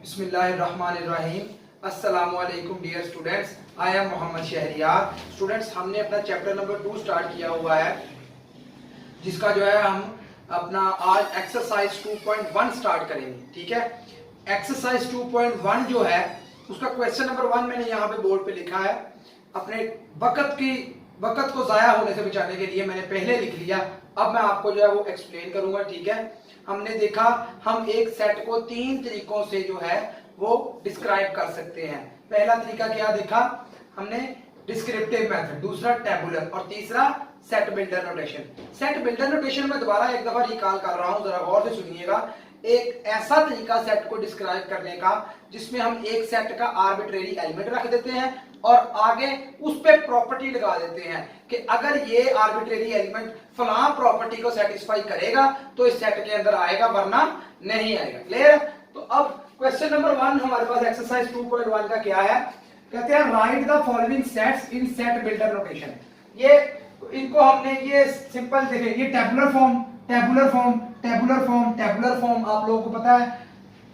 बिस्मिल्लाहिर्रहमानिर्रहीम। अस्सलामुअलैकुम dear students, I am Mohammad Shahriyar. Students, हमने अपना चैप्टर नंबर 2 स्टार्ट किया हुआ है, जिसका जो है हम अपना आज एक्सरसाइज 2.1 स्टार्ट करेंगे। ठीक है, एक्सरसाइज 2.1 जो है उसका क्वेश्चन नंबर 1 मैंने यहाँ पे बोर्ड पे लिखा है। अपने वक्त को जाया होने से बचाने के लिए मैंने पहले लिख लिया, अब मैं आपको जो है वो एक्सप्लेन करूंगा। ठीक है, हमने देखा हम एक सेट को 3 तरीकों से जो है वो डिस्क्राइब कर सकते हैं। पहला तरीका क्या देखा हमने, डिस्क्रिप्टिव मेथड, दूसरा टेबुलर और तीसरा set builder notation. Set builder notation में दोबारा एक दफा रिकॉल कर रहा हूं, जरा गौर से सुनिएगा। एक ऐसा तरीका सेट को डिस्क्राइब करने का जिसमें हम एक सेट का आर्बिट्रेरी एलिमेंट रख देते हैं और आगे उस पे प्रॉपर्टी लगा देते हैं कि अगर ये आर्बिट्रेरी एलिमेंट फलां प्रॉपर्टी को सेटिस्फाई करेगा तो इस सेट के अंदर आएगा, वरना नहीं आएगा। क्लियर? तो अब क्वेश्चन नंबर 1 हमारे पास एक्सरसाइज 2.1 का क्या है, कहते हैं right the following sets in set builder notation. ये इनको हमने ये सिंपल देखें, ये tabular form, tabular form, tabular form, tabular form, आप लोगों को पता है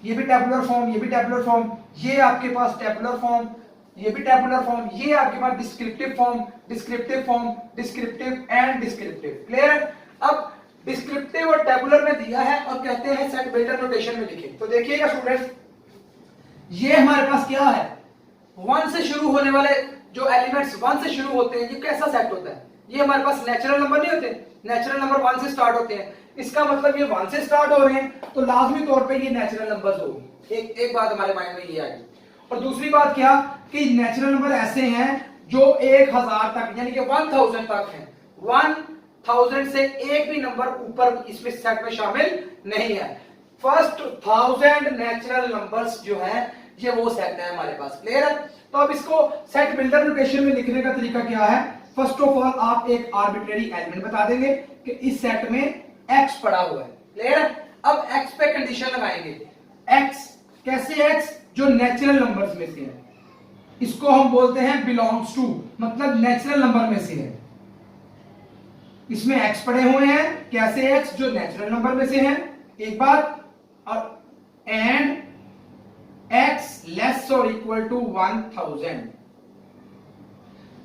ये भी टेबुलर फॉर्म, ये भी टेबुलर फॉर्म, ये आपके पास टेबुलर फॉर्म, ये भी टेबुलर फॉर्म, ये आपके पास descriptive form, descriptive form, descriptive and descriptive. Clear है? अब डिस्क्रिप्टिव और टेबुलर में दिया है और कहते हैं सेट बिल्डर नोटेशन में लिखें। तो देखिएगा स्टूडेंट्स, ये हमारे पास क्या है, 1 से शुरू होने वाले जो एलिमेंट्स 1 से शुरू होते हैं, ये कैसा सेट होता है? ये हमारे पास नेचुरल नंबर नहीं होते, नेचुरल नंबर 1 से स्टार्ट होते हैं। इसका मतलब ये 1 से स्टार्ट हो रहे हैं तो लाजमी तौर पे ये नेचुरल नंबर्स होंगे। एक बात हमारे माइंड में ये आई। और दूसरी बात क्या कि नेचुरल नंबर ऐसे हैं जो 1000 तक यानी कि 1000 तक हैं। 1000 से एक भी नंबर ऊपर इसमें सेट में शामिल नहीं है। फर्स्ट 1000 नेचुरल नंबर्स जो है ये वो सेट है हमारे पास। क्लियर है? तो अब इसको सेट बिल्डर नोटेशन में लिखने का तरीका क्या है, फर्स्ट ऑफ ऑल आप एक आर्बिट्रेरी एलिमेंट बता देंगे कि इस सेट में x पड़ा हुआ है। क्लियर है? अब x पे कंडीशन लगाएंगे। x कैसे? x जो नेचुरल नंबर्स में से है, इसको हम बोलते हैं बिलोंग्स टू, मतलब नेचुरल नंबर में से है। इसमें x पड़े हुए हैं, कैसे x जो नेचुरल नंबर में से है, एक बात, और एंड x लेस और इक्वल टू 1000।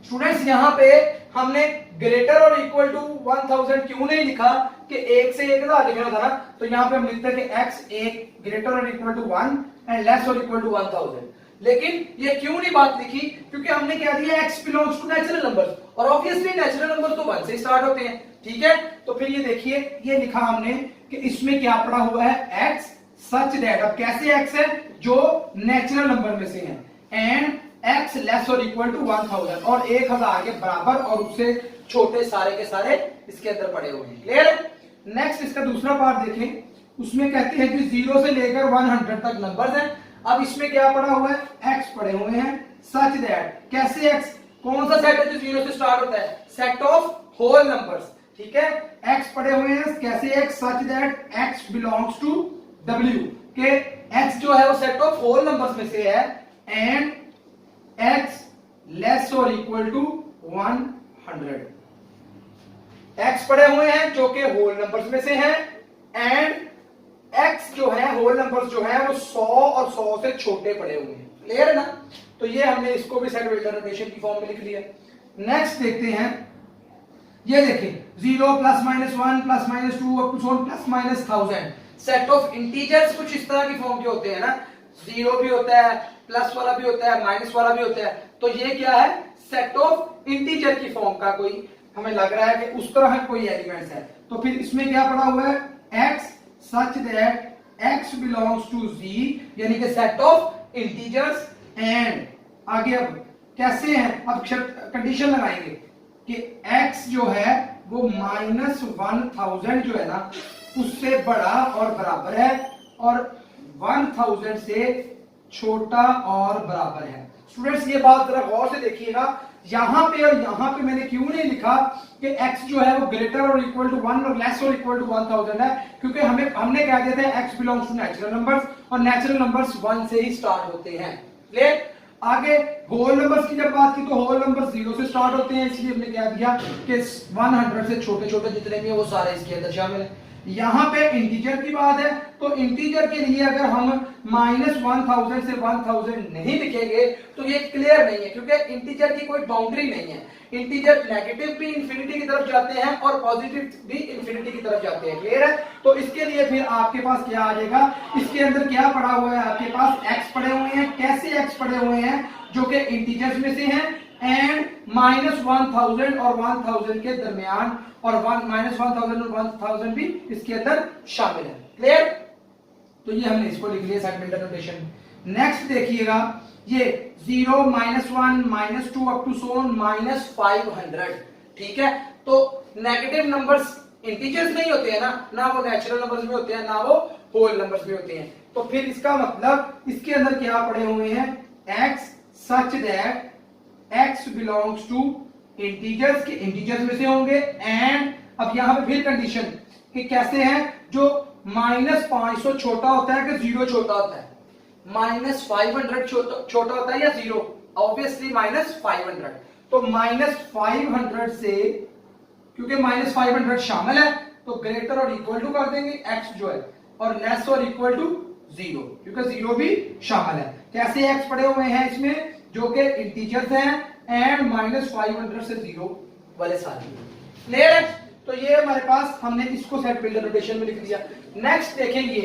स्टूडेंट्स, यहां पे हमने ग्रेटर और इक्वल टू 1000 क्यों नहीं लिखा कि 1 से 1000 लिखना था ना, तो यहां पे हम लिखते हैं कि x एक ग्रेटर और इक्वल टू 1 एंड लेस और इक्वल टू 1000। लेकिन ये क्यों नहीं बात लिखी, क्योंकि हमने क्या दिया, x belongs to natural numbers, और ऑब्वियसली नेचुरल नंबर तो 1 से स्टार्ट होते हैं। ठीक है, तो फिर ये देखिए, ये लिखा हमने कि इसमें क्या पड़ा हुआ है, x सच दैट। अब कैसे x है, जो नेचुरल नंबर में से है, एंड x लेस और इक्वल टू 1000 और 1000 के बराबर और उससे छोटे सारे के सारे इसके अंदर पड़े हुए हैं। क्लियर? नेक्स्ट इसका दूसरा पार्ट देखें, उसमें कहते हैं कि 0 से लेकर 100 तक नंबर्स हैं। अब इसमें क्या पड़ा हुआ है, x पड़े हुए हैं सच दैट। कैसे x, कौन सा सेट है जो 0 से स्टार्ट होता है, सेट ऑफ होल नंबर्स। ठीक है, x पड़े हुए हैं कैसे, x such that x belongs to w, के x जो है वो सेट ऑफ होल नंबर्स में से है, एंड x लेस और इक्वल टू 100। x पड़े हुए हैं जो कि होल नंबर्स में से हैं, एंड x जो है होल नंबर्स जो है वो 100 और 100 से छोटे पड़े हुए हैं। क्लियर है ना? तो ये हमने इसको भी सेट बिल्डर नोटेशन की फॉर्म में लिख लिया। नेक्स्ट देखते हैं, ये देखिए 0 plus minus 1 plus minus 2 up two plus minus 1000। Set of integers कुछ इस तरह की फॉर्म के होते हैं ना, 0 भी होता है, प्लस वाला भी होता है, माइनस वाला भी होता है। तो ये क्या है, सेट ऑफ इंटीजर की फॉर्म का कोई हमें लग रहा है कि उस तरह कोई एलिमेंट्स है। तो फिर इसमें क्या पड़ा हुआ है, x such that x belongs to z, यानी कि सेट ऑफ इंटीजर्स, एंड आगे अब कैसे हैं, अब कंडीशन लगाएंगे कि x जो है वो माइनस 1000 जो है ना उससे बड़ा और बराबर है, और 1000 से छोटा और बराबर है। स्टूडेंट्स, ये बात जरा गौर से देखिएगा, यहां पे और यहां पे मैंने क्यों नहीं लिखा कि x जो है वो ग्रेटर और इक्वल टू 1 और लेस और इक्वल टू 1000 है, क्योंकि हमने कह दिया था x belongs to natural numbers, और नेचुरल नंबर्स 1 से ही स्टार्ट होते हैं। क्लियर? आगे होल नंबर्स की जब बात की तो होल नंबर्स 0 से स्टार्ट होते हैं, इसलिए हमने क्या दिया कि 100 से छोटे छोटे जितने भी है वो सारे इसके अंदर शामिल है। यहां पे इंटीजर की बात है, तो इंटीजर के लिए अगर हम -1000 से 1000 नहीं लिखेंगे तो ये क्लियर नहीं है, क्योंकि इंटीजर की कोई बाउंड्री नहीं है। इंटीजर नेगेटिव भी इंफिनिटी की तरफ जाते हैं और पॉजिटिव भी इंफिनिटी की तरफ जाते हैं। क्लियर है? तो इसके लिए फिर आपके पास क्या आ जाएगा, इसके अंदर क्या पड़ा हुआ है, आपके पास x पड़े हुए हैं। कैसे x पड़े हुए हैं? जो कि इंटीजर्स में से हैं, एंड -1000 और 1000 के दरमियान, और -1000 और 1000 भी इसके अंदर शामिल है। क्लियर? तो ये हमने इसको लिख लिया सेट बिल्डर नोटेशन। नेक्स्ट देखिएगा, ये 0 -1 -2 अप टू सो ऑन -500। ठीक है, तो नेगेटिव नंबर्स इंटीजर्स नहीं होते हैं ना वो नेचुरल नंबर्स में होते हैं, ना वो होल नंबर्स में होते हैं। तो फिर इसका मतलब इसके अंदर क्या पड़े हुए हैं, x such that x belongs to integers के इंटीजर्स में से होंगे, एंड अब यहां पे फिर कंडीशन कि कैसे है, जो -500 छोटा होता है कि 0 छोटा होता है, -500 छोटा होता है या 0? ऑब्वियसली -500। तो -500 से, क्योंकि -500 शामिल है तो ग्रेटर और इक्वल टू कर देंगे x जो है, और लेस और इक्वल टू 0, क्योंकि 0 भी शामिल है। कैसे x पड़े हुए हैं इसमें, जो कि इंटीजर्स हैं, एंड -500 से 0 वाले सारे। क्लियर है? तो ये हमारे पास, हमने इसको सेट बिल्डर नोटेशन में लिख दिया। नेक्स्ट देखेंगे,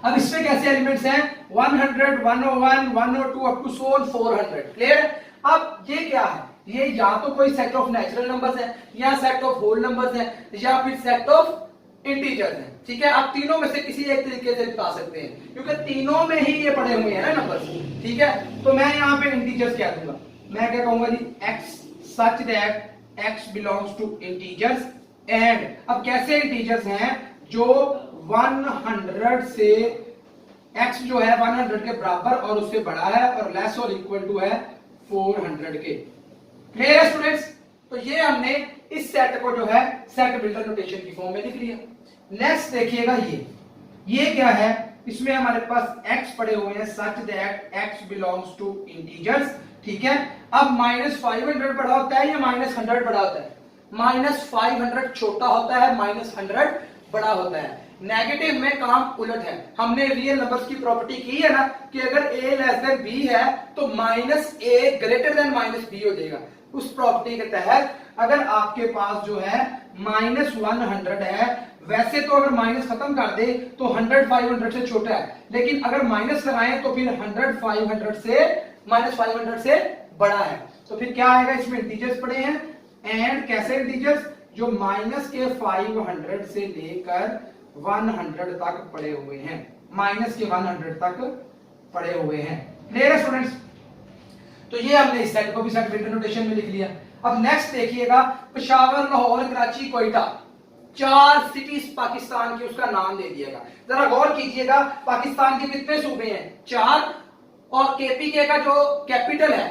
अब इसमें कैसे एलिमेंट्स हैं, 100 101 102 up to so on 400। Clear है? अब ये क्या है, ये या तो कोई सेट ऑफ नेचुरल नंबर्स है, या सेट ऑफ होल नंबर्स है, या फिर सेट ऑफ इंटीजर्स है। ठीक है, आप तीनों में से किसी एक तरीके से बता सकते हैं, क्योंकि तीनों में ही ये पड़े हुए हैं ना नंबर्स। ठीक है, तो मैं यहाँ पे इंटीजर्स क्या दूंगा, मैं क्या कहूंगा जी, x such that x belongs to integers, and अब कैसे इंटीजर्स हैं, जो 100 से x जो है 100 के बराबर और उससे बड़ा है, और लेस और इक्वल टू है 400 के। क्लियर है स्टूडेंट्स? तो ये हमने इस सेट को जो है सेट बिल्डर नोटेशन की फॉर्म में लिख लिया। नेक्स्ट देखिएगा, ये क्या है, इसमें हमारे पास x पड़े हुए हैं such that x belongs to integers। ठीक है, अब -500 बड़ा होता है या -100 बड़ा होता है? -500 छोटा होता है, -100 बड़ा होता है। नेगेटिव में काम उलट है। हमने रियल नंबर्स की प्रॉपर्टी की है ना कि अगर a लेस देन b है तो -a ग्रेटर देन -b हो जाएगा। उस प्रॉपर्टी के तहत अगर आपके पास जो है -100 है, वैसे तो अगर माइनस खत्म कर दे तो 100 500 से छोटा है, लेकिन अगर माइनस लगाएं तो फिर 100 500 से -500 से बड़ा है। तो फिर क्या आएगा, इसमें इंटीजर्स पड़े हैं, एंड कैसे इंटीजर्स, जो माइनस के 500 से लेकर 100 तक पड़े हुए हैं, माइनस के 100 तक पड़े हुए हैं। क्लियर है स्टूडेंट्स? तो ये हमने इस सेट को भी सेट बिल्डर नोटेशन में लिख लिया। अब नेक्स्ट देखिएगा, पेशावर, लाहौर, कराची, कोयटा, 4 सिटीज पाकिस्तान की, उसका नाम दे दिएगा। जरा गौर कीजिएगा, पाकिस्तान के कितने सूबे हैं, 4, और केपीके का जो कैपिटल है,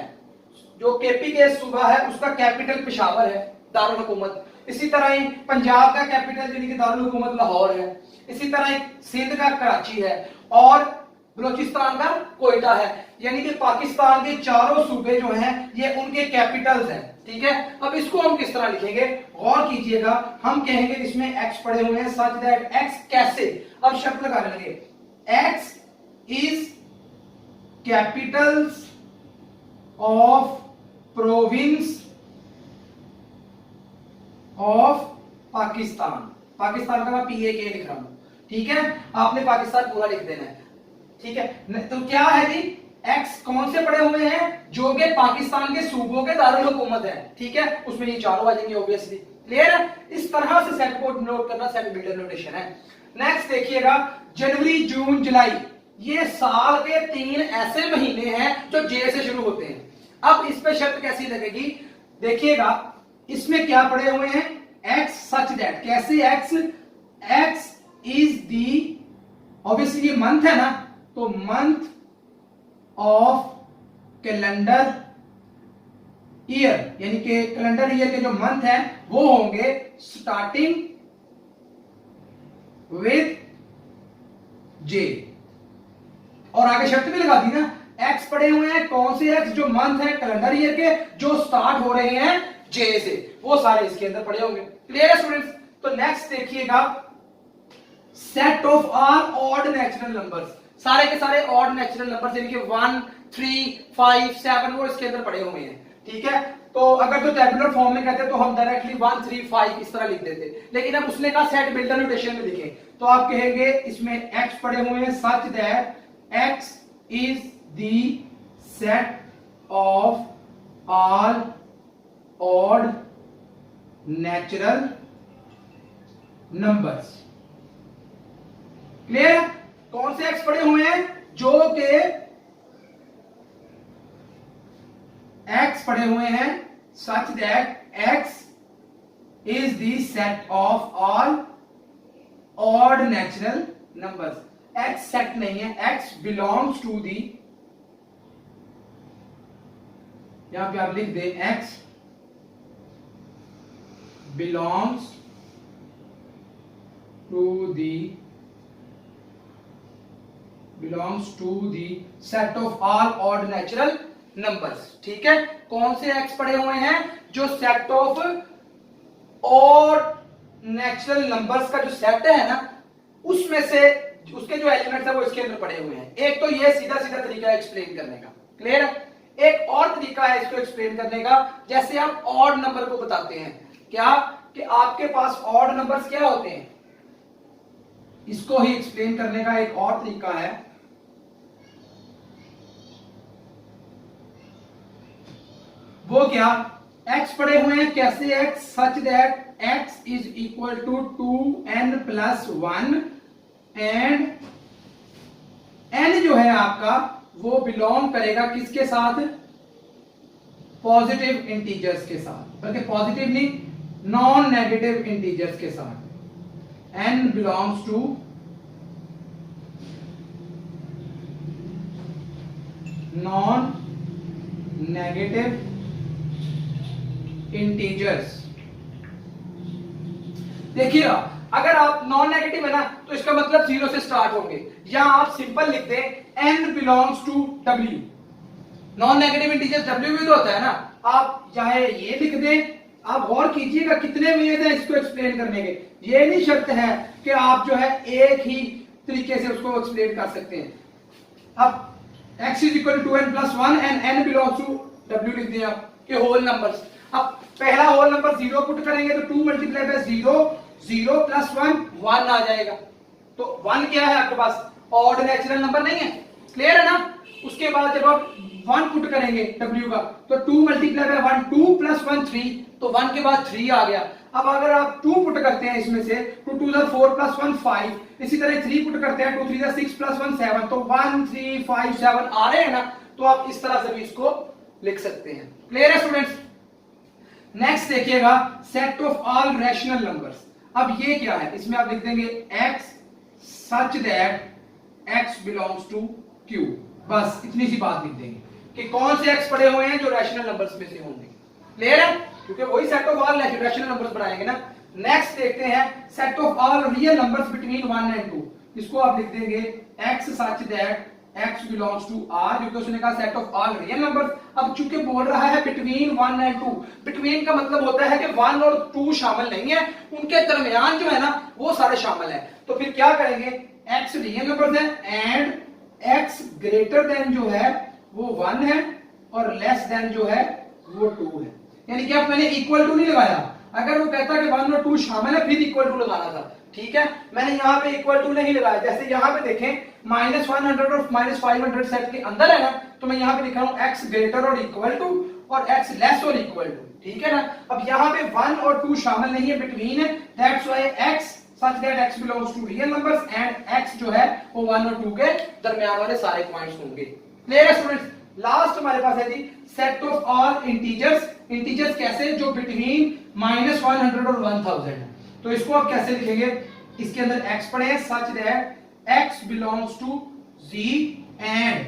जो केपीके सूबा है उसका कैपिटल पेशावर है, दारुल हुकूमत। इसी तरह ही पंजाब का कैपिटल यानी कि दारुल हुकूमत लाहौर है। इसी तरह ही सिंध का कराची है, और बलोचिस्तान का कोयटा है। यानी कि पाकिस्तान के चारों सूबे जो हैं ये उनके कैपिटल्स हैं। ठीक है, अब इसको हम किस तरह लिखेंगे, गौर कीजिएगा। हम कहेंगे इसमें x पड़े हुए हैं सच दैट x कैसे, अब शर्त लगाने लगे, x is Capitals of province of Pakistan. Pakistan का मैं PAK लिख रहा हूं। ठीक है, आपने पाकिस्तान पूरा लिख देना है। ठीक है, तो क्या है जी, x कौन से पड़े हुए हैं, जो कि पाकिस्तान के सूबों के दारुल हुकूमत है। ठीक है, उसमें ये चारों आ जाएंगे ऑब्वियसली। क्लियर है? इस तरह से सेट को नोट करना सेट बिल्डर नोटेशन है। नेक्स्ट देखिएगा, जनवरी, जून, जुलाई, ये साल के 3 ऐसे महीने हैं जो J से शुरू होते हैं। अब इस पे शर्त कैसी लगेगी, देखिएगा, इसमें क्या पड़े हुए हैं, x सच दैट, कैसे x इज दी, ऑब्वियसली ये मंथ है ना, तो मंथ ऑफ कैलेंडर ईयर, यानी कि कैलेंडर ईयर के जो मंथ हैं वो होंगे स्टार्टिंग विद J। और आगे शर्त भी लगा दी ना, x पड़े हुए हैं, कौन से x, जो मंथ है कैलेंडर ईयर के, जो स्टार्ट हो रहे हैं J से, वो सारे इसके अंदर पड़े होंगे। क्लियर है स्टूडेंट्स? तो नेक्स्ट देखिएगा, set of all odd natural numbers, सारे के सारे ऑड नेचुरल नंबर्स यानी कि 1, 3, 5, 7 वो इसके अंदर पड़े हुए हैं। ठीक है, तो अगर तो टेबुलर फॉर्म में कहते तो हम डायरेक्टली 1, 3, 5 इस तरह लिख देते, लेकिन अब उसने कहा सेट बिल्डर नोटेशन में लिखें, तो आप कहेंगे इसमें x पड़े हुए हैं such that x is the set of all odd natural numbers. Clear? कौन से x पड़े हुए हैं? जो के x पड़े हुए हैं such that x is the set of all odd natural numbers। x set नहीं है, x belongs to the, यहां पे आप लिख दे x belongs to the set of all odd natural numbers। ठीक है, कौन से x पड़े हुए हैं? जो set of odd natural numbers का जो सेट है ना, उसमें से उसके जो एलिमेंट्स है वो इसके अंदर पड़े हुए हैं। एक तो ये सीधा सीधा तरीका है एक्सप्लेन करने का। क्लियर है? एक और तरीका है इसको एक्सप्लेन करने का, जैसे आप ऑड नंबर को बताते हैं, क्या कि आपके पास ऑड नंबर्स क्या होते हैं, इसको ही एक्सप्लेन करने का एक और तरीका है। वो क्या? x पड़े हुए हैं, कैसे x? Such that x is equal to 2n plus 1 and n जो है आपका वो बिलोंग करेगा किसके साथ? पॉजिटिव इंटीजर्स के साथ, बल्कि पॉजिटिव नहीं, नॉन नेगेटिव इंटीजर्स के साथ। n belongs to non negative integers. देखिएगा, अगर आप नॉन नेगेटिव है ना, तो इसका मतलब 0 से स्टार्ट होंगे, या आप सिंपल लिख दें n belongs to w। Non negative integers w भी तो होता है ना, आप चाहे ये लिख दें। आप गौर कीजिएगा कितने वेज हैं इसको एक्सप्लेन करने के, ये नहीं शर्त है कि आप जो है एक ही तरीके से उसको एक्सप्लेन कर सकते हैं। अब x is equal to 2n plus 1 and n belongs to w लिख दिया कि होल नंबर्स। अब पहला होल नंबर 0 पुट करेंगे तो 2 मल्टीप्लाई बाय 0, 0 प्लस 1 1 आ जाएगा। तो 1 क्या है आपके पास? ऑड नेचुरल नंबर नहीं है। क्लियर है ना? उसके बाद जब आप 1 पुट करेंगे w का, तो 2 मल्टीप्लाई बाय 1 2 प्लस 1 3, तो 1 के बाद 3 आ गया। अब अगर आप 2 पुट करते हैं इसमें से, 2 2 4 प्लस 1 5, इसी तरह 3 पुट करते हैं, 2 3 6 प्लस 1 7, तो 1 3 5 7 आ रहे हैं ना, तो आप इस तरह से भी इसको लिख सकते हैं। क्लियर है स्टूडेंट्स? नेक्स्ट देखिएगा, set of all rational numbers. अब ये क्या है? इसमें आप लिख देंगे x such that x belongs to q। बस इतनी सी बात लिख देंगे कि कौन से x पड़े हुए हैं जो रैशनल नंबर्स में से होंगे। क्लियर है? क्योंकि वही set of all rational numbers बनाएंगे ना। नेक्स्ट देखते हैं, set of all real numbers between 1 and 2। इसको आप लिख देंगे x such that x belongs to r, क्योंकि उसने कहा set of all real numbers. अब चूंकि बोल रहा है बिटवीन 1 एंड 2, बिटवीन का मतलब होता है कि 1 और 2 शामिल नहीं है, उनके दरमियान जो है ना वो सारे शामिल है। तो फिर क्या करेंगे? x रियल नंबर्स है एंड x ग्रेटर देन जो है वो 1 है और लेस देन जो है वो 2 है। यानी कि अब मैंने इक्वल टू नहीं लगाया, अगर वो कहता कि 1 और 2 शामिल है फिर इक्वल टू लगाना था। ठीक है, मैंने यहाँ पे इक्वल टू नहीं लगाया। जैसे यहाँ पे देखें -100 और -500 सेट के अंदर है ना, तो मैं यहाँ पे लिख रहा हूँ x ग्रेटर और इक्वल टू और x लेस और इक्वल टू। ठीक है ना? अब यहाँ पे 1 और 2 शामिल नहीं है, बिटवीन है, that's why x such that x belongs to real numbers and x जो है वो 1 और 2 के दरमियान वाले सारे पॉइंट्स होंगे। क्लियर है स्टूडेंट्स? लास्ट हमारे पास है जी set of all integers. Integers कैसे? जो बिटवीन -100 और 1000 है। तो इसको आप कैसे लिखेंगे? इसके अंदर x पड़े हैं such that x belongs to z and,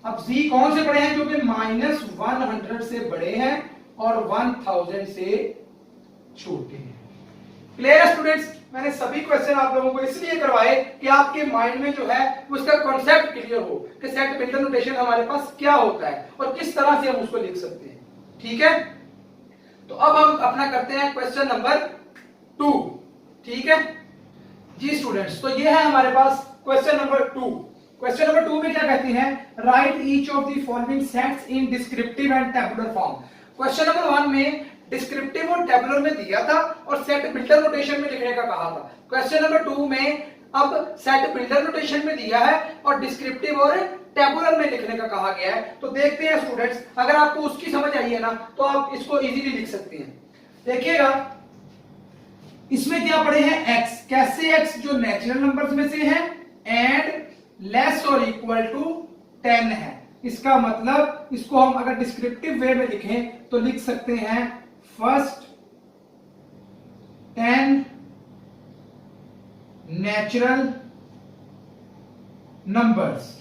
अब z कौन से पड़े हैं? जो कि -100 से बड़े हैं और 1000 से छोटे हैं। क्लियर है स्टूडेंट्स? मैंने सभी क्वेश्चन आप लोगों को इसलिए करवाए कि आपके माइंड में जो है उसका कॉन्सेप्ट क्लियर हो कि सेट बिल्डर नोटेशन हमारे पास क्या होता है और किस तरह से हम उसको लिख सकते हैं। ठीक है, तो अब हम अपना करते हैं क्वेश्चन नंबर 2। ठीक है, जी स्टूडेंट्स, तो ये है हमारे पास क्वेश्चन नंबर 2। क्वेश्चन नंबर 2 में क्या कहती है, right each of the following sets in descriptive and tabular form. Question number 1 में डिस्क्रिप्टिव और टेबुलर में दिया था और सेट बिल्डर नोटेशन में लिखने का कहा था। क्वेश्चन नंबर 2 में अब सेट बिल्डर नोटेशन में दिया है और डिस्क्रिप्टिव और टेबुलर में लिखने का कहा गया है। तो देखते हैं स्टूडेंट्स, अगर आपको उसकी समझ आई है ना तो आप इसको इजीली लिख सकते हैं। देखिएगा इसमें क्या पड़े हैं, x, कैसे x जो नेचुरल नंबर्स में से है एंड लेस और इक्वल टू 10 है। इसका मतलब इसको हम अगर डिस्क्रिप्टिव वे में लिखें तो लिख सकते हैं फर्स्ट 10 नेचुरल नंबर्स।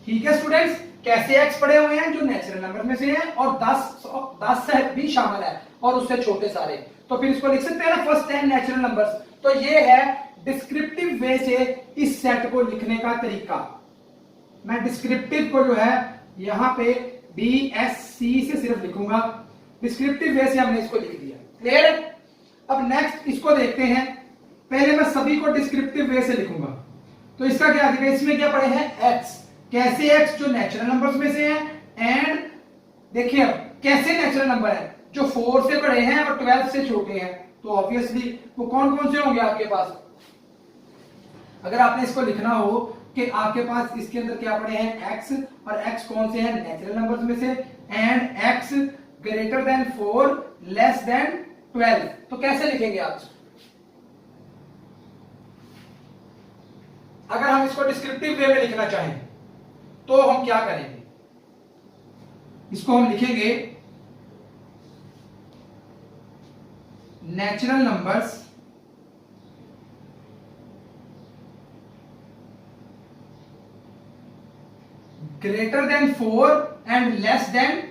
ठीक है स्टूडेंट्स, कैसे x पड़े हुए हैं जो नेचुरल नंबर में से हैं और 10 भी शामिल है और उससे छोटे सारे, तो फिर इसको लिख सकते हैं ना फर्स्ट 10 नेचुरल नंबर्स। तो ये है डिस्क्रिप्टिव वे से इस सेट को लिखने का तरीका। मैं डिस्क्रिप्टिव को जो है यहां पे DSC से सिर्फ लिखूंगा, डिस्क्रिप्टिव वे से हमने इसको लिख दिया। क्लियर है? अब नेक्स्ट इसको देखते हैं। पहले मैं सभी को डिस्क्रिप्टिव वे से लिखूंगा, तो इसका क्या दिखेगा, इसमें क्या पड़े हैं x, कैसे x जो नेचुरल नंबर्स में से है एंड देखिए अब कैसे नेचुरल नंबर है जो 4 से बड़े हैं और 12 से छोटे हैं, तो ऑब्वियसली वो कौन कौन से होंगे आपके पास। अगर आपने इसको लिखना हो कि आपके पास इसके अंदर क्या पड़े हैं x, और x कौन से हैं नेचुरल नंबर्स में से, and x greater than 4 less than 12, तो कैसे लिखेंगे आप। अगर हम इसको डिस्क्रिप्टिव वे में लिखना चाहें तो हम क्या करेंगे, इसको हम लिखेंगे natural numbers greater than 4 and less than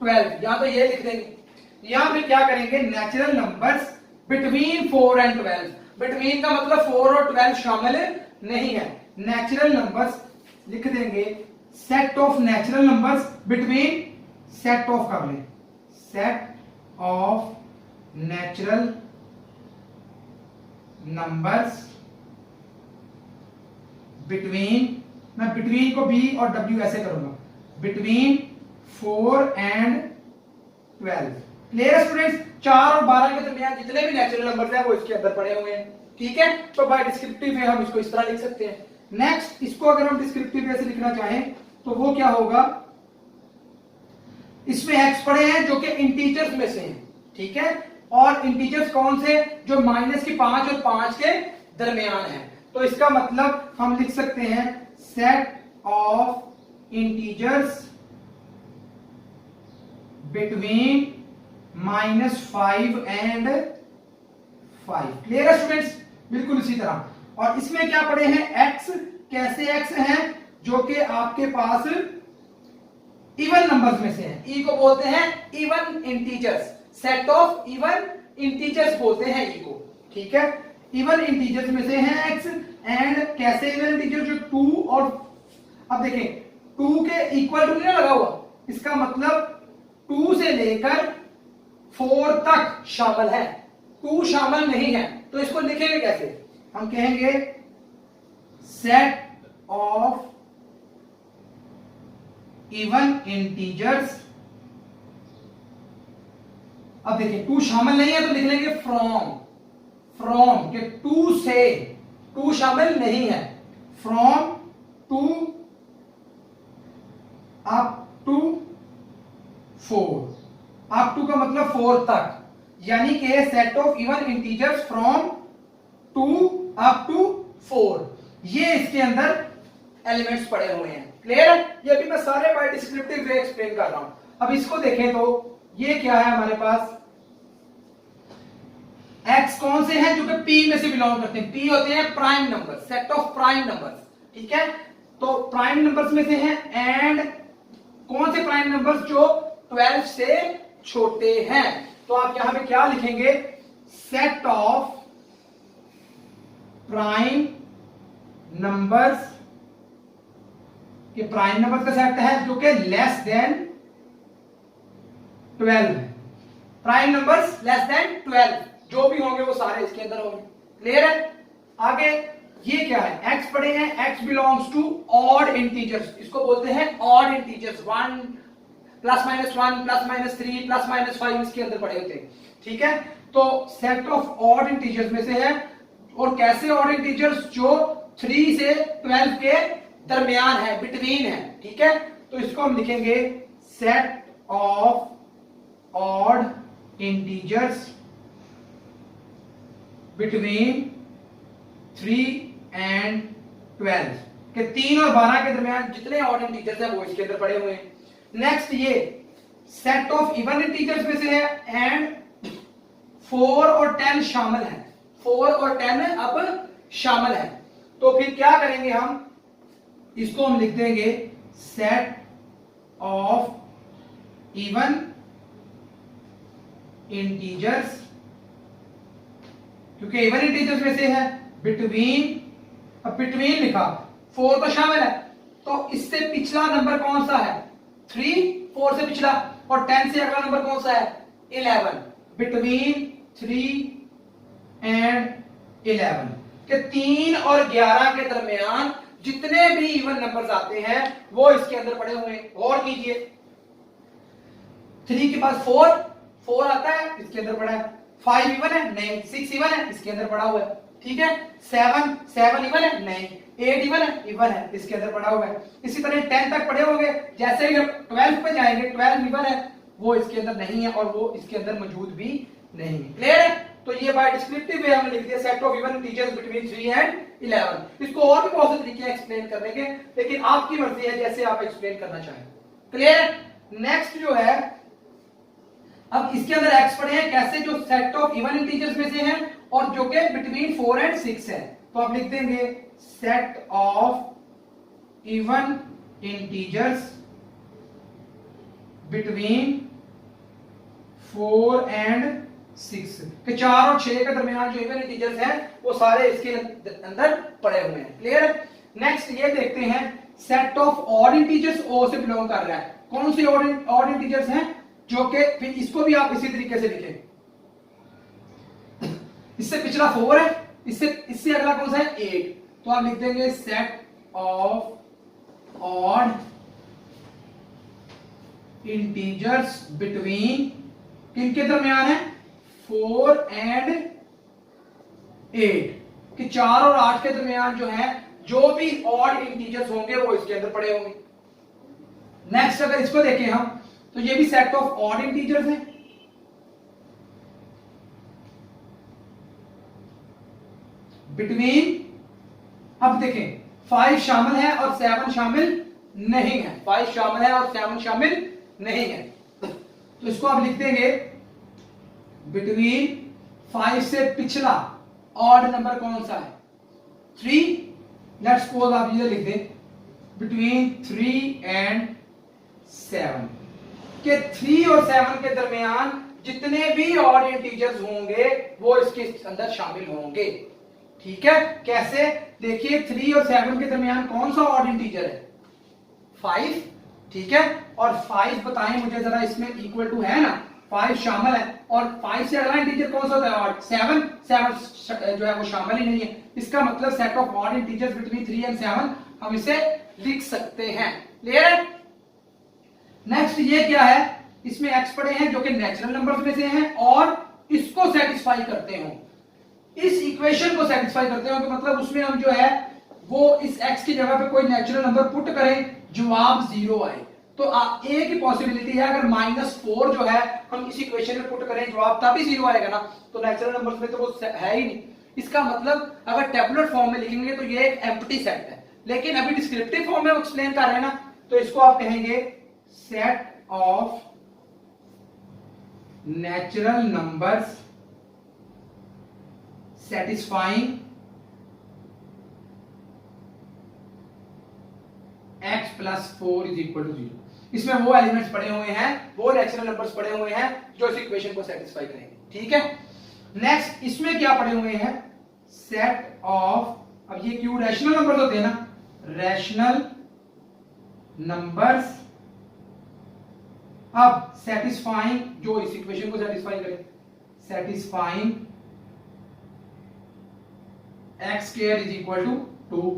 12, या तो ये लिख देंगे, यहां पे क्या करेंगे natural numbers between 4 and 12। Between का मतलब 4 और 12 शामिल नहीं है। नेचुरल नंबर्स लिख देंगे set of natural numbers between, set of कर लें, set of natural numbers between, मैं बिटवीन को बी और डब्ल्यू ऐसे करूंगा, बिटवीन 4 एंड 12। क्लियर स्टूडेंट्स, 4 और 12 के दरमियान जितने भी नेचुरल नंबर्स हैं वो इसके अंदर पड़े हुए हैं। ठीक है, तो बाय डिस्क्रिप्टिव वे हम इसको इस तरह लिख सकते हैं। नेक्स्ट इसको अगर हम डिस्क्रिप्टिव वे से लिखना चाहें तो वो क्या होगा, इसमें x पड़े हैं जो कि इंटीजर्स में से हैं। ठीक है, और इंटीजर्स कौन से, जो -5 और 5 के दरमियान है। तो इसका मतलब हम लिख सकते हैं set of integers between -5 and 5। Clear है स्टूडेंट्स, बिल्कुल इसी तरह। और इसमें क्या पड़े हैं x, कैसे x हैं जो कि आपके पास इवन नंबर्स में से हैं, e को बोलते हैं even integers, set of even integers बोलते हैं e को। ठीक है, इवन इंटीजर्स में से हैं x, एंड कैसे इवन इंटीजर जो 2 और, अब देखें 2 के इक्वल टू नहीं लगा हुआ, इसका मतलब 2 से लेकर 4 तक शामिल है, 2 शामिल नहीं है। तो इसको लिखेंगे कैसे, हम कहेंगे सेट ऑफ इवन इंटीजर्स। अब देखिए 2 शामिल नहीं है तो लिख लेंगे फ्रॉम, फ्रॉम के 2 से, 2 शामिल नहीं है, from 2 up to 4, up to का मतलब 4 तक, यानी कि set of even integers from 2 up to 4, ये इसके अंदर एलिमेंट्स पड़े हुए हैं। क्लियर है, ये भी मैं सारे बाय डिस्क्रिप्टिव वे एक्सप्लेन कर रहा हूं। अब इसको देखें तो ये क्या है हमारे पास, x कौन से हैं जो कि p में से बिलोंग करते हैं, p होते हैं prime number, set of prime numbers. ठीक है, तो प्राइम नंबर्स में से हैं, एंड कौन से प्राइम नंबर्स जो 12 से छोटे हैं। तो आप यहां पे क्या लिखेंगे, सेट ऑफ प्राइम नंबर्स, के प्राइम नंबर्स का सेट है जो कि लेस देन 12 है, प्राइम नंबर्स लेस देन 12। जो भी होंगे वो सारे इसके अंदर होंगे। क्लियर है? आगे ये क्या है, x पढ़े हैं, x belongs to odd integers, इसको बोलते हैं odd integers, 1 plus minus 1 plus minus 3 plus minus 5 इसके अंदर पढ़े होते हैं। ठीक है, तो सेट ऑफ ऑड इंटीजर्स में से है। और कैसे ऑड इंटीजर्स? जो 3 से 12 के दरमियान है, बिटवीन है। ठीक है, तो इसको हम लिखेंगे set of odd integers between 3 and 12 के 3 और 12 के दरमियान जितने ऑड इंटीजर्स हैं वो इसके अंदर पड़े हुए हैं। नेक्स्ट ये सेट ऑफ इवन इंटीजर्स में से है एंड 4 और 10 शामिल है, 4 और 10 अब शामिल है। तो फिर क्या करेंगे हम, इसको हम लिख देंगे सेट ऑफ इवन इंटीजर्स, क्योंकि इवन इंटीजर्स में से है बिटवीन, अब बिटवीन लिखा, 4 तो शामिल है, तो इससे पिछला नंबर कौन सा है? 3, 4 से पिछला, और 10 से अगला नंबर कौन सा है? 11, बिटवीन 3 एंड 11 के 3 और 11 के दरमियान जितने भी इवन नंबर्स आते हैं वो इसके अंदर पड़े हुए हैं। गौर कीजिए, 3 के पास 4 आता है, इसके अंदर पड़ा है। 5 इवन है? नहीं। 6 इवन है? इसके अंदर पड़ा हुआ है। ठीक है, 7 इवन है? नहीं। 8 इवन है? इवन है, इसके अंदर पड़ा हुआ है। इसी तरह 10 तक पढ़े होंगे, जैसे ही हम 12 पे जाएंगे, 12 इवन है, वो इसके अंदर नहीं है और वो इसके अंदर मौजूद भी नहीं है। क्लियर है? तो ये बाय डिस्क्रिप्टिव वे हमने लिख दिया set of even integers between 3 and 11। इसको और भी बहुत से तरीके हैं एक्सप्लेन करने के, लेकिन आपकी मर्जी है जैसे आप एक्सप्लेन करना चाहें। क्लियर? नेक्स्ट जो है, अब इसके अंदर x पढ़े हैं कैसे, जो सेट ऑफ इवन इंटीजर्स में से हैं और जो कि बिटवीन 4 एंड 6 है। तो आप लिख देंगे set of even integers between 4 and 6 के 4 और 6 के दरमियान जो इवन इंटीजर्स हैं वो सारे इसके अंदर पड़े हुए हैं। क्लियर है? नेक्स्ट ये देखते हैं सेट ऑफ ऑड इंटीजर्स, ओ से बिलोंग कर रहा है। कौन से ऑड इंटीजर्स हैं? जो कि फिर इसको भी आप इसी तरीके से लिखें, इससे पिछला 4 है, इससे अगला कौन सा है? 8। तो आप लिख देंगे set of odd integers between, किनके दरमियान है? 4 एंड 8 कि 4 और 8 के दरमियान जो है जो भी ऑड इंटीजर्स होंगे वो इसके अंदर पड़े होंगे। नेक्स्ट अगर इसको देखें हम, तो ये भी सेट ऑफ ऑड इंटीजर्स है। बिटवीन, अब देखें 5 शामिल है और 7 शामिल नहीं है, 5 शामिल है और 7 शामिल नहीं है। तो इसको आप लिख देंगे बिटवीन 5 से पिछला ऑड नंबर कौन सा है? 3। लेट्स सपोज आप ये लिख दें बिटवीन 3 एंड 7 के 3 और 7 के दरमियान जितने भी ऑड इंटीजर्स होंगे वो इसके अंदर शामिल होंगे। ठीक है, कैसे? देखिए 3 और 7 के दरमियान कौन सा ऑड इंटीजर है? 5। ठीक है, और 5 बताएं मुझे जरा, इसमें इक्वल टू है ना, 5 शामिल है, और 5 से अगला इंटीजर कौन सा होता है? ऑड। 7 जो है वो शामिल ही नहीं है। इसका मतलब set of odd integers between 3 and 7 हम इसे लिख सकते हैं। क्लियर है? नेक्स्ट ये क्या है, इसमें x पड़े हैं जो कि नेचुरल नंबर्स में से हैं और इसको सेटिस्फाई करते हो, इस इक्वेशन को सेटिस्फाई करते हो, कि मतलब उसमें हम जो है वो इस x की जगह पे कोई नेचुरल नंबर पुट करें, जवाब 0 आए। तो एक ही पॉसिबिलिटी है, अगर -4 जो है हम इस इक्वेशन में पुट करें जवाब तभी 0 आएगा ना, तो नेचुरल नंबर्स में तो वो है ही नहीं। इसका मतलब अगर टेबुलर फॉर्म में लिखेंगे तो ये एक एम्प्टी सेट है, लेकिन अभी डिस्क्रिप्टिव फॉर्म में एक्सप्लेन कर रहे हैं ना, तो इसको आप कहेंगे set of natural numbers satisfying x plus 4 is equal to 0। इसमें वो एलिमेंट्स पड़े हुए हैं, वो नेचुरल नंबर्स पड़े हुए हैं जो इस इक्वेशन को सेटिस्फाई करेंगे। ठीक है, नेक्स्ट इसमें क्या पड़े हुए हैं? सेट ऑफ, अब ये क्यों रैशनल नंबर्स होते हैं ना, रैशनल नंबर्स अब सेटिस्फाइंग, जो इस इक्वेशन को सेटिस्फाई करे, satisfying x square is equal to 2।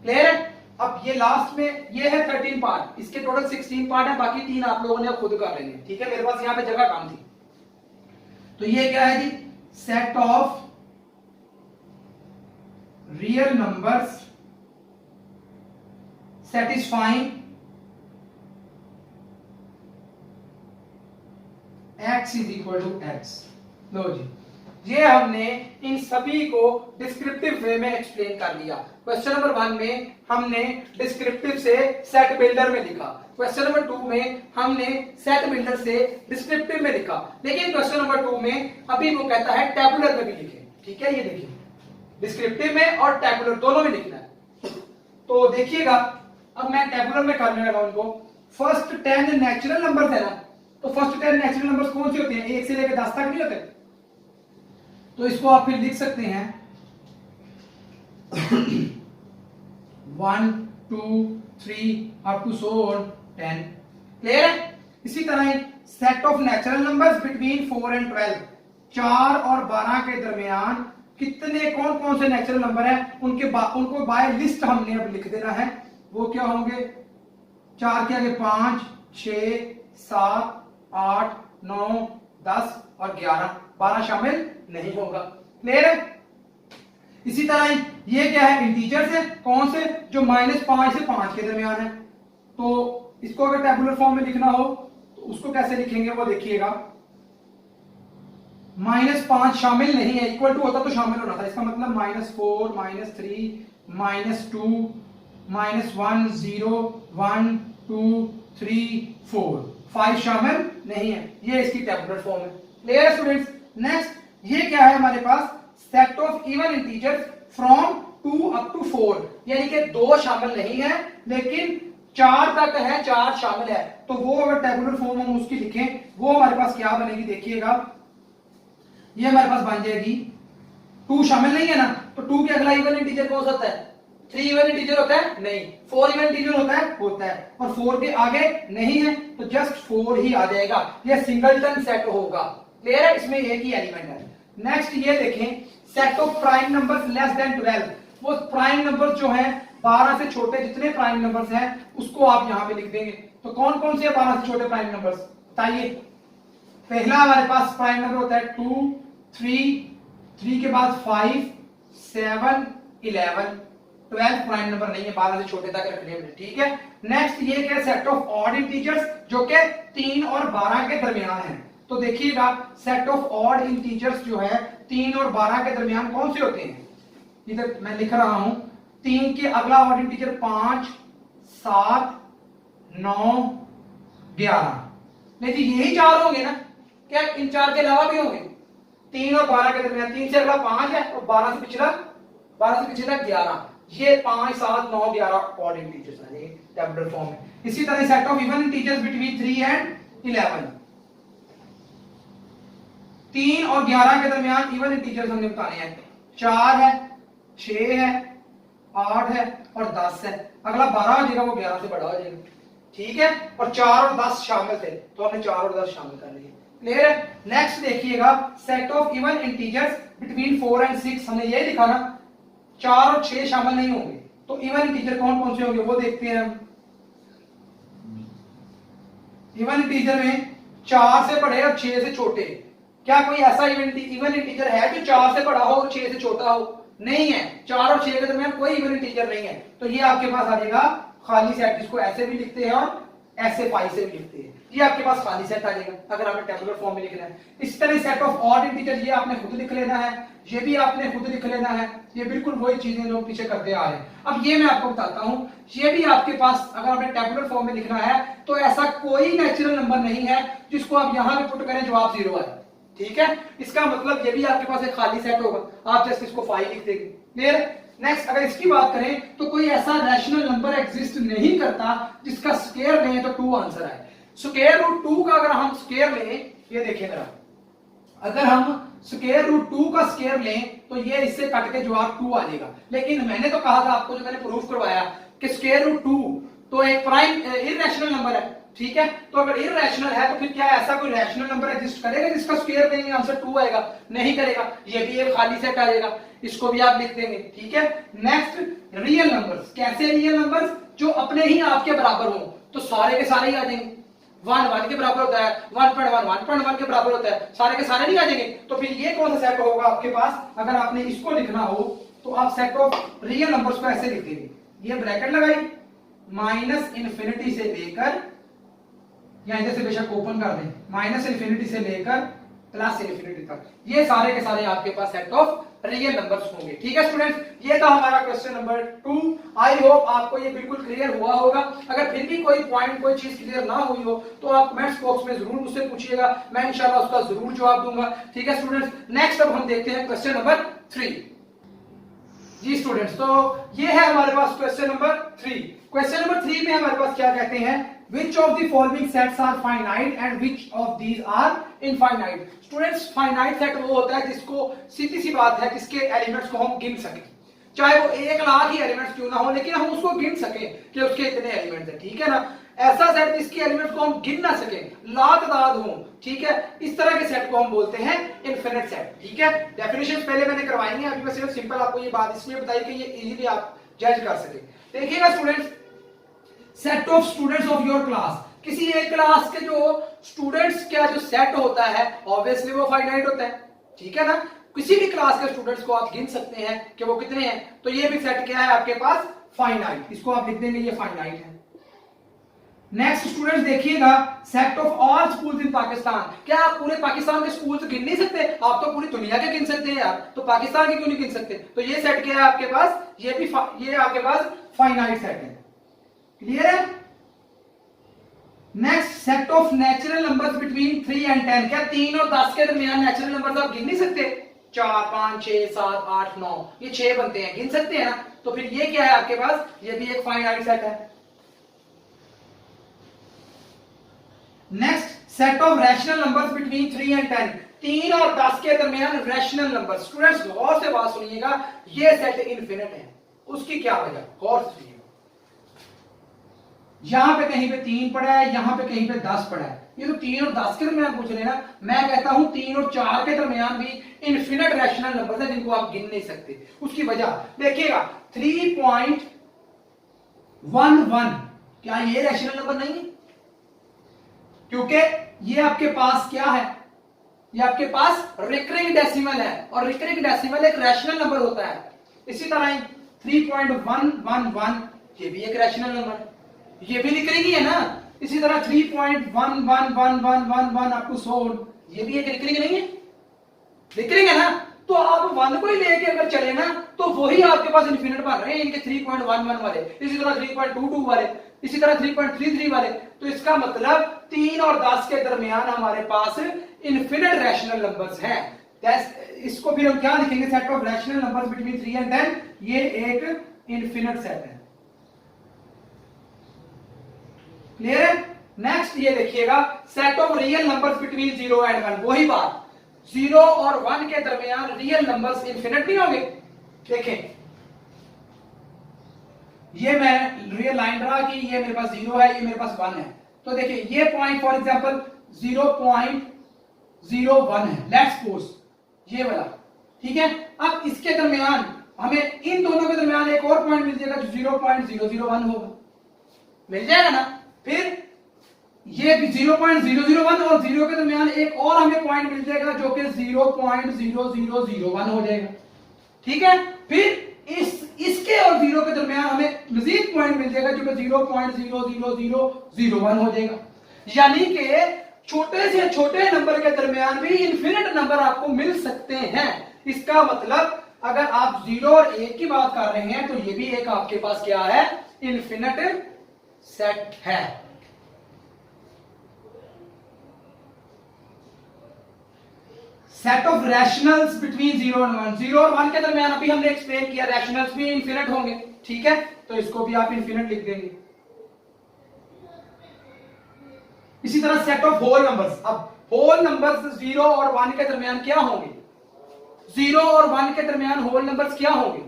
Clear है? अब ये लास्ट में ये है 13 पार्ट, इसके टोटल 16 पार्ट है, बाकी 3 आप लोगों ने खुद कर लेंगे। ठीक है, मेरे पास यहाँ पे जगह कम थी। तो ये क्या है जी, set of real numbers satisfying x is equal to x. लो जी, ये हमने इन सभी को डिस्क्रिप्टिव वे में एक्सप्लेन कर लिया। क्वेश्चन नंबर 1 में हमने डिस्क्रिप्टिव से सेट बिल्डर में लिखा, क्वेश्चन नंबर 2 में हमने सेट बिल्डर से डिस्क्रिप्टिव में लिखा, लेकिन क्वेश्चन नंबर 2 में अभी वो कहता है टैबुलर में भी लिखे। ठीक है, ये देखिए डिस्क्रिप्टिव में और टैबुलर दोनों में लिखना है। तो देखिएगा, अब मैं टैबुलर में करने लगा उनको। फर्स्ट 10 नेचुरल नंबर्स है ना, तो फर्स्ट 10 नेचुरल नंबर्स कौन से होते हैं, 1 से लेकर 10 तक नहीं होते। तो इसको आप फिर लिख सकते हैं 1 2 3 up to so on 10। Clear है? इसी तरह set of natural numbers between 4 and 12, 4 और 12 के दरमियान कितने कौन कौन से नेचुरल नंबर है उनको बाय लिस्ट हमने अब लिख देना है। वो क्या होंगे, 4 के आगे 5 6 7 8 9 10 और 11, 12 शामिल नहीं होगा। क्लियर है? इसी तरह ये क्या है, इंटीजर्स है, कौन से, जो -5 से 5 के दरमियान है। तो इसको अगर टेबुलर फॉर्म में लिखना हो तो उसको कैसे लिखेंगे वो देखिएगा। -5 शामिल नहीं है, इक्वल टू होता तो शामिल होना था, इसका मतलब -4 -3 -2 -1 0 1 2 3 4, 5 शामिल नहीं है। ये इसकी टेबुलर फॉर्म है। Clear students? नेक्स्ट ये क्या है हमारे पास, set of even integers from 2 up to 4, यानी कि 2 शामिल नहीं है लेकिन 4 तक है, 4 शामिल है। तो वो अगर टेबुलर फॉर्म हम उसकी लिखें वो हमारे पास क्या बनेगी, देखिएगा ये हमारे पास बन जाएगी, 2 शामिल नहीं है ना, तो 2 के अगला इवन इंटीजर कौन सा होता है, 3 इवन इंटीजर होता है नहीं, 4 इवन इंटीजर होता है, और 4 के आगे नहीं है तो जस्ट 4 ही आ जाएगा, ये सिंगलटन सेट होगा। क्लियर है? इसमें एक ही एलिमेंट है। नेक्स्ट ये देखें, set of prime numbers less than 12, वो प्राइम नंबर्स जो हैं 12 से छोटे जितने प्राइम नंबर्स हैं उसको आप यहां पे लिख देंगे। तो कौन कौन से 12 से छोटे प्राइम नंबर्स बताइए। पहला हमारे पास प्राइम नंबर होता है 2 3 के बाद 5 7 11, 12 प्राइम नंबर नहीं है, 12 से छोटे तक रखने हैं। ठीक है, नेक्स्ट ये क्या, सेट ऑफ ऑड इंटीजर्स जो कि 3 और 12 के दरमियान है। तो देखिएगा सेट ऑफ ऑड इंटीजर्स जो है 3 और 12 के दरमियान कौन से होते हैं, इधर मैं लिख रहा हूं, 3 के अगला ऑड इंटीजर 5 7 9 11, नहीं जी यही 4 होंगे ना, क्या इन 4 के अलावा भी होंगे, 3 और 12 के दरमियान 3 से अगला 5 है और 12 से पिछला 11, ये 5 7 9 11 ऑड इंटीजर्स हैं, ये टेबुलर फॉर्म है। इसी तरह set of even integers between 3 and 11, 3 और 11 के दरमियान इवन इंटीजर्स हमने बताने हैं, 4 है 6 है 8 है और 10 है, अगला 12 हो जाएगा, वो 11 से बड़ा हो जाएगा। ठीक है, और 4 और 10 शामिल थे तो हमने 4 और 10 शामिल कर लिए। क्लियर है? नेक्स्ट देखिएगा, set of even integers between 4 and 6, हमने ये लिखा ना 4 और 6 शामिल नहीं होंगे, तो इवन इंटीजर कौन कौन से होंगे वो देखते हैं हम। इवन इंटीजर में 4 से बड़े और 6 से छोटे, क्या कोई ऐसा इवन इंटीजर है जो 4 से बड़ा हो और 6 से छोटा हो? नहीं है, 4 और 6 के दरमियान कोई इवन इंटीजर नहीं है, तो ये आपके पास आ जाएगा खाली सेट, जिसको ऐसे भी लिखते हैं और ऐसे पाई से भी लिखते हैं, ये आपके पास खाली सेट आ जाएगा अगर आपने टेबुलर फॉर्म में लिखना है। इस तरह सेट ऑफ ऑड इंटीजर ये आपने खुद लिख लेना है, ये भी आपने खुद लिख लेना है, ये बिल्कुल वही चीजें लोग पीछे करते आ रहे हैं। अब ये मैं आपको बताता हूं, ये भी आपके पास अगर आपने टेबुलर फॉर्म में लिखना है तो ऐसा कोई नेचुरल नंबर नहीं है जिसको आप यहां पे पुट करें जवाब 0 आए। ठीक है, इसका मतलब ये भी आपके पास एक खाली सेट होगा, आप जस्ट इसको 5 लिख देंगे। क्लियर? नेक्स्ट अगर इसकी बात करें तो कोई ऐसा रैशनल नंबर एग्जिस्ट नहीं करता जिसका स्क्वायर लें तो 2 आंसर आए। स्क्वायर रूट 2 का अगर हम स्क्वायर लें, ये देखिए मेरा, अगर हम स्क्वायर रूट 2 का स्क्वायर लें तो ये इससे कट के जवाब 2 आ जाएगा, लेकिन मैंने तो कहा था आपको, जो मैंने प्रूफ करवाया कि स्क्वायर रूट 2 तो एक प्राइम इररेशनल नंबर है। ठीक है, तो अगर इररेशनल है तो फिर क्या ऐसा कोई रैशनल नंबर एग्जिस्ट करेगा जिसका स्क्वायर लेंगे आंसर 2 आएगा? नहीं करेगा, ये भी एक खाली सेट आ जाएगा। इसको भी आप लिख देंगे, ठीक है। नेक्स्ट रियल नंबर्स, कैसे रियल नंबर्स? जो अपने ही आपके बराबर हो, तो सारे के सारे ही आ जाएंगे। 1 1 के बराबर होता है, 1.1 1.1 के बराबर होता है, सारे के सारे नहीं आ जाएंगे। तो फिर ये कौन सा सेट होगा आपके पास? अगर आपने इसको लिखना हो तो आप सेट ऑफ रियल नंबर्स को ऐसे लिख देंगे, ये ब्रैकेट लगाई, माइनस इन्फिनिटी से लेकर, या इधर से बेशक ओपन कर दें, माइनस इन्फिनिटी से लेकर प्लस इन्फिनिटी तक, ये सारे के सारे आपके पास सेट ऑफ रियल नंबर्स होंगे, ठीक है स्टूडेंट्स। ये था हमारा क्वेश्चन नंबर 2। आई होप आपको ये बिल्कुल क्लियर हुआ होगा। अगर फिर भी कोई पॉइंट, कोई चीज क्लियर ना हुई हो तो आप कमेंट्स बॉक्स में जरूर मुझसे पूछिएगा, मैं इंशाल्लाह उसका जरूर जवाब दूंगा, ठीक है स्टूडेंट्स। नेक्स्ट अब हम देखते हैं क्वेश्चन नंबर 3। जी स्टूडेंट्स, तो ये है हमारे पास क्वेश्चन नंबर 3। क्वेश्चन नंबर 3 में हमारे पास क्या कहते हैं? Which of the following sets are finite and which of these are infinite? Students, finite set वो होता है जिसको, सीधी सी बात है, जिसके एलिमेंट्स को हम गिन सकें, चाहे वो 1 लाख ही एलिमेंट्स क्यों ना हो, लेकिन हम उसको गिन सकें कि उसके इतने एलिमेंट्स हैं, ठीक है ना। ऐसा सेट जिसके एलिमेंट्स को हम गिन ना सकें, लातादाद हो, ठीक है, इस तरह के सेट को हम बोलते हैं इनफिनिट सेट, ठीक है। डेफिनेशन पहले मैंने करवाई है, अभी मैं सिर्फ सिंपल आपको ये बात इसलिए बताई कि ये इजीली आप जज कर सके। देखिएगा students, set of students of your class, किसी एक क्लास के जो स्टूडेंट्स का जो सेट होता है ऑब्वियसली वो फाइनाइट होता है, ठीक है ना। किसी भी क्लास के स्टूडेंट्स को आप गिन सकते हैं कि वो कितने हैं, तो ये भी सेट क्या है आपके पास? फाइनाइट। इसको आप लिख देंगे, ये फाइनाइट है। नेक्स्ट स्टूडेंट्स देखिएगा, set of all schools in Pakistan, क्या आप पूरे पाकिस्तान के स्कूल्स गिन नहीं सकते? आप तो पूरी दुनिया के गिन सकते हैं यार, तो पाकिस्तान के क्यों नहीं गिन सकते? तो ये सेट क्या है आपके पास? ये भी ये आपके पास फाइनाइट सेट है, क्लियर है। Next, set of natural numbers between 3 and 10, क्या 3 और 10 के दरमियान नेचुरल नंबर्स आप गिन नहीं सकते? 4 5 6 7 8 9, ये 6 बनते हैं, गिन सकते हैं ना। तो फिर ये क्या है आपके पास? ये भी एक फाइनाइट सेट है। Next, set of rational numbers between 3 and 10, 3 और 10 के दरमियान रैशनल नंबर। स्टूडेंट्स गौर से बात सुनिएगा, ये सेट इनफिनिट है। उसकी क्या वजह? गौर से सुनिएगा, यहां पे कहीं पे 3 पड़ा है, यहां पे कहीं पे 10 पड़ा है, ये तो 3 और 10 के दरमियान पूछ रहे हैं ना। मैं कहता हूं 3 और 4 के दरमियान भी इनफिनिट रैशनल नंबर है जिनको आप गिन नहीं सकते। उसकी वजह देखिएगा, 3.11, क्या ये रैशनल नंबर नहीं है? क्योंकि ये आपके पास क्या है? ये आपके पास रिकरिंग डेसिमल है, और रिकरिंग डेसिमल एक रैशनल नंबर होता है। इसी तरह 3.111, ये भी एक रैशनल नंबर है, ये भी रिकरिंग ही है ना। इसी तरह 3.111111 अप टू 100, ये भी एक रिकरिंग नहीं है? रिकरिंग है ना। तो आप 1 को ही लेके अगर चले ना, तो वही आपके पास इनफिनिट बन रहे हैं, इनके 3.11 वाले, इसी तरह 3.22 वाले, इसी तरह 3.33 वाले। तो इसका मतलब 3 और 10 के दरमियान हमारे पास इनफिनिट रैशनल नंबर्स हैं। इसको फिर हम क्या लिखेंगे? Set of rational numbers between 3 and 10, ये एक इनफिनिट सेट है, क्लियर है। नेक्स्ट ये देखिएगा, set of real numbers between 0 and 1, वही बात, 0 और 1 के दरमियान रियल नंबर्स इनफिनिट नहीं होंगे। देखें, ये मैं रियल लाइन ड्रा की, ये मेरे पास 0 है, ये मेरे पास 1 है। तो देखिए ये पॉइंट फॉर एग्जांपल 0.01 है, लेट्स सपोज ये वाला, ठीक है। अब इसके दरमियान हमें इन दोनों के दरमियान एक और पॉइंट मिल जाएगा जो 0.001 होगा, मिल जाएगा ना। फिर ये 0.001 और 0 के दरमियान एक और हमें पॉइंट मिल जाएगा जो कि 0.0001 हो जाएगा, ठीक है। फिर इसके और 0 के दरमियान हमें मजीद पॉइंट मिल जाएगा जो कि 0.00001 हो जाएगा। यानी कि छोटे से छोटे नंबर के दरमियान भी इनफिनिट नंबर आपको मिल सकते हैं। इसका मतलब अगर आप 0 और 1 की बात कर रहे हैं तो ये भी एक आपके पास क्या है? इनफिनिट सेट है। Set of rationals between 0 and 1, 0 और 1 के दरमियान अभी हमने एक्सप्लेन किया रैशनल्स भी इनफिनिट होंगे, ठीक है। तो इसको भी आप इनफिनिट लिख देंगे। इसी तरह सेट ऑफ होल नंबर्स, अब होल नंबर्स 0 और 1 के दरमियान क्या होंगे? 0 और 1 के दरमियान होल नंबर्स क्या होंगे?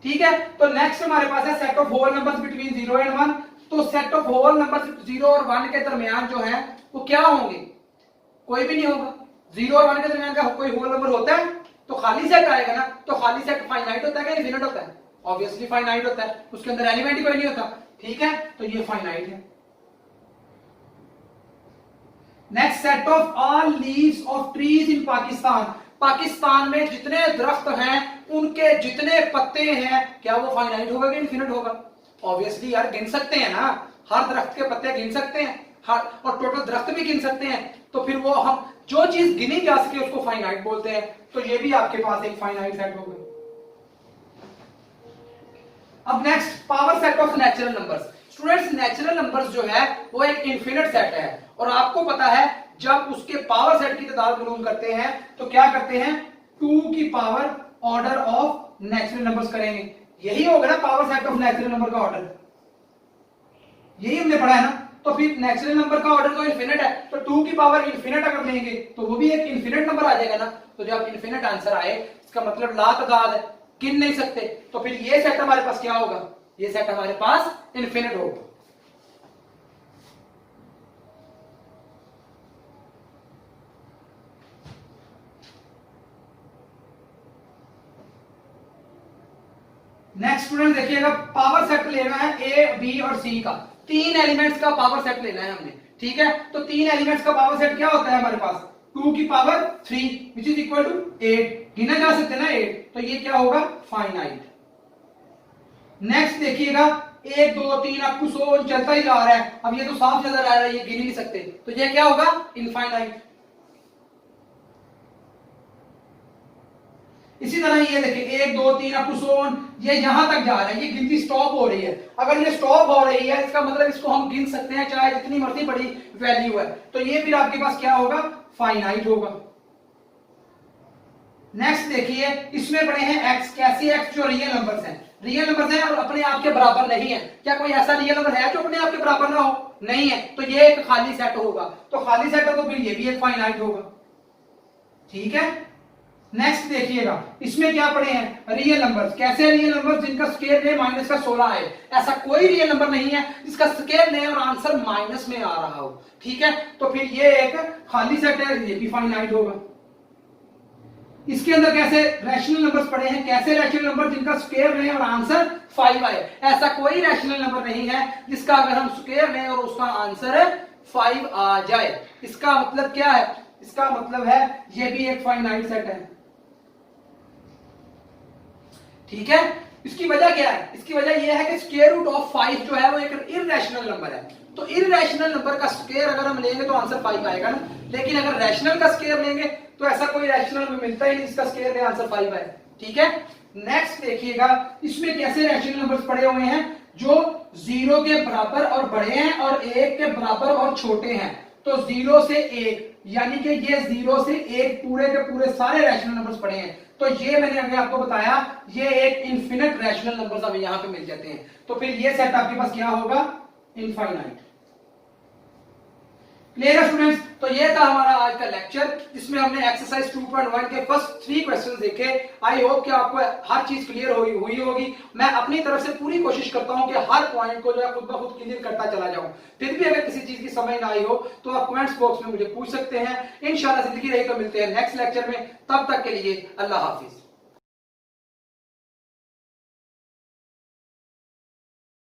ठीक है। तो नेक्स्ट हमारे पास है set of whole numbers between 0 and 1। तो सेट ऑफ होल नंबर्स 0 और 1 के दरमियान जो है वो क्या होंगे? कोई भी नहीं होगा, 0 और 1 के दरमियान का कोई होल नंबर होता है तो खाली सेट आएगा ना। तो खाली सेट फाइनाइट होता है क्या इनफिनिट होता है? ऑब्वियसली फाइनाइट होता है, उसके अंदर एलिमेंट ही कोई नहीं होता। ठीक है, तो ये फाइनाइट है। Next, set of all leaves of trees in Pakistan. Pakistan में जितने दरख्त हैं उनके जितने पत्ते हैं, क्या वो फाइनाइट होगा कि इनफिनिट होगा? ऑब्वियसली यार गिन सकते हैं ना, हर दरख्त के पत्ते गिन सकते हैं, हर और टोटल दरख्त भी गिन सकते हैं। तो फिर वो हम जो चीज गिनी जा सके उसको फाइनाइट बोलते हैं। तो ये भी आपके पास एक फाइनाइट सेट होगा। अब next, power set of natural numbers. Students, natural numbers जो है वो एक इनफिनिट सेट है, और आपको पता है जब उसके पावर सेट की तादाद मालूम करते हैं तो क्या करते हैं? 2 की power order of natural numbers करेंगे। यही होगा ना power set of natural number का ऑर्डर, यही हमने पढ़ा है ना। तो फिर नेचुरल नंबर का ऑर्डर तो इनफिनिट है, तो 2 की पावर इनफिनिट अगर लेंगे तो वो भी एक इनफिनिट नंबर आ जाएगा ना। तो जब इनफिनिट आंसर आए इसका मतलब लातादाद है, गिन नहीं सकते। तो फिर ये सेट हमारे पास क्या होगा? ये सेट हमारे पास इनफिनिट होगा। नेक्स्ट स्टूडेंट देखिएगा, पावर सेट लेना है ए, बी और सी का। 3 एलिमेंट्स का पावर सेट लेना है हमने। ठीक है, तो 3 एलिमेंट्स का पावर सेट क्या होता है हमारे पास? 2 की power 3 which is equal to 8। गिना जा सकते हैं ना 8, तो ये क्या होगा? फाइनाइट। नेक्स्ट देखिएगा, 1 2 3 अप टू 100 चलता ही जा रहा है। अब ये तो साफ नजर आ रहा है, ये गिन ही नहीं सकते, तो ये क्या होगा? इनफाइनाइट। इसी तरह ये देखिए 1 2 3 अप टू 100, ये यहां तक जा रहा है, ये गिनती स्टॉप हो रही है। अगर ये स्टॉप हो रही है इसका मतलब इसको हम गिन सकते हैं चाहे जितनी मर्जी बड़ी वैल्यू है। तो ये फिर आपके पास क्या होगा? फाइनाइट होगा। नेक्स्ट देखिए, इसमें पड़े हैं एक्स। कैसे एक्स? जो रियल नंबर्स हैं, रियल नंबर्स हैं और अपने आप के बराबर नहीं है। क्या कोई ऐसा रियल नंबर है जो अपने आप के बराबर ना हो? नहीं है, तो ये एक खाली सेट होगा। तो खाली सेट है तो फिर ये भी एक फाइनाइट होगा। ठीक है, नेक्स्ट देखिएगा, इसमें क्या पड़े हैं? Real numbers. कैसे रियल नंबर्स? जिनका स्केयर ले माइनस का 16 है। ऐसा कोई रियल नंबर नहीं है जिसका स्केयर ले और आंसर माइनस में आ रहा हो। ठीक है, तो फिर ये एक खाली सेट है, ये भी फाइनाइट होगा। इसके अंदर कैसे रैशनल नंबर्स पड़े हैं? कैसे रैशनल नंबर? जिनका स्क्वायर लें और आंसर 5 आए। ऐसा कोई रैशनल नंबर नहीं है जिसका अगर हम स्क्वायर लें और उसका आंसर 5 आ जाए। इसका मतलब क्या है? इसका मतलब है ये भी एक फाइनाइट सेट है। ठीक है, इसकी वजह क्या है? इसकी वजह यह है कि स्क्वायर रूट ऑफ 5 जो है वो एक इररेशनल नंबर है। तो इररेशनल नंबर का स्क्वायर अगर हम लेंगे तो आंसर 5 आएगा ना। लेकिन अगर रैशनल का स्क्वायर लेंगे तो ऐसा कोई रैशनल नंबर मिलता ही नहीं जिसका स्क्वायर ले आंसर 5 आए। ठीक है, नेक्स्ट देखिएगा, इसमें कैसे रैशनल नंबर्स पड़े हुए हैं जो 0 के बराबर और बड़े हैं और 1 के बराबर और छोटे हैं। तो 0 से 1 यानी कि ये 0 से 1 पूरे के पूरे सारे रैशनल नंबर्स पड़े हैं। तो ये मैंने अभी आपको बताया, ये एक इनफिनिट रैशनल नंबर्स हमें यहां पे मिल जाते हैं। तो फिर ये सेट आपके पास क्या होगा? इनफाइनाइट। क्लियर है स्टूडेंट्स? तो ये था हमारा आज का लेक्चर जिसमें हमने एक्सरसाइज 2.1 के फर्स्ट 3 क्वेश्चंस देखे। आई होप कि आपको हर चीज क्लियर हुई होगी। मैं अपनी तरफ से पूरी कोशिश करता हूं कि हर पॉइंट को जो है खुद ब खुद क्लियर करता चला जाऊं। फिर भी अगर किसी चीज की समझ ना आई हो तो आप कमेंट्स बॉक्स में मुझे पूछ सकते हैं। इंशाल्लाह जिंदगी रही तो मिलते हैं नेक्स्ट लेक्चर में। तब तक के लिए अल्लाह हाफिज।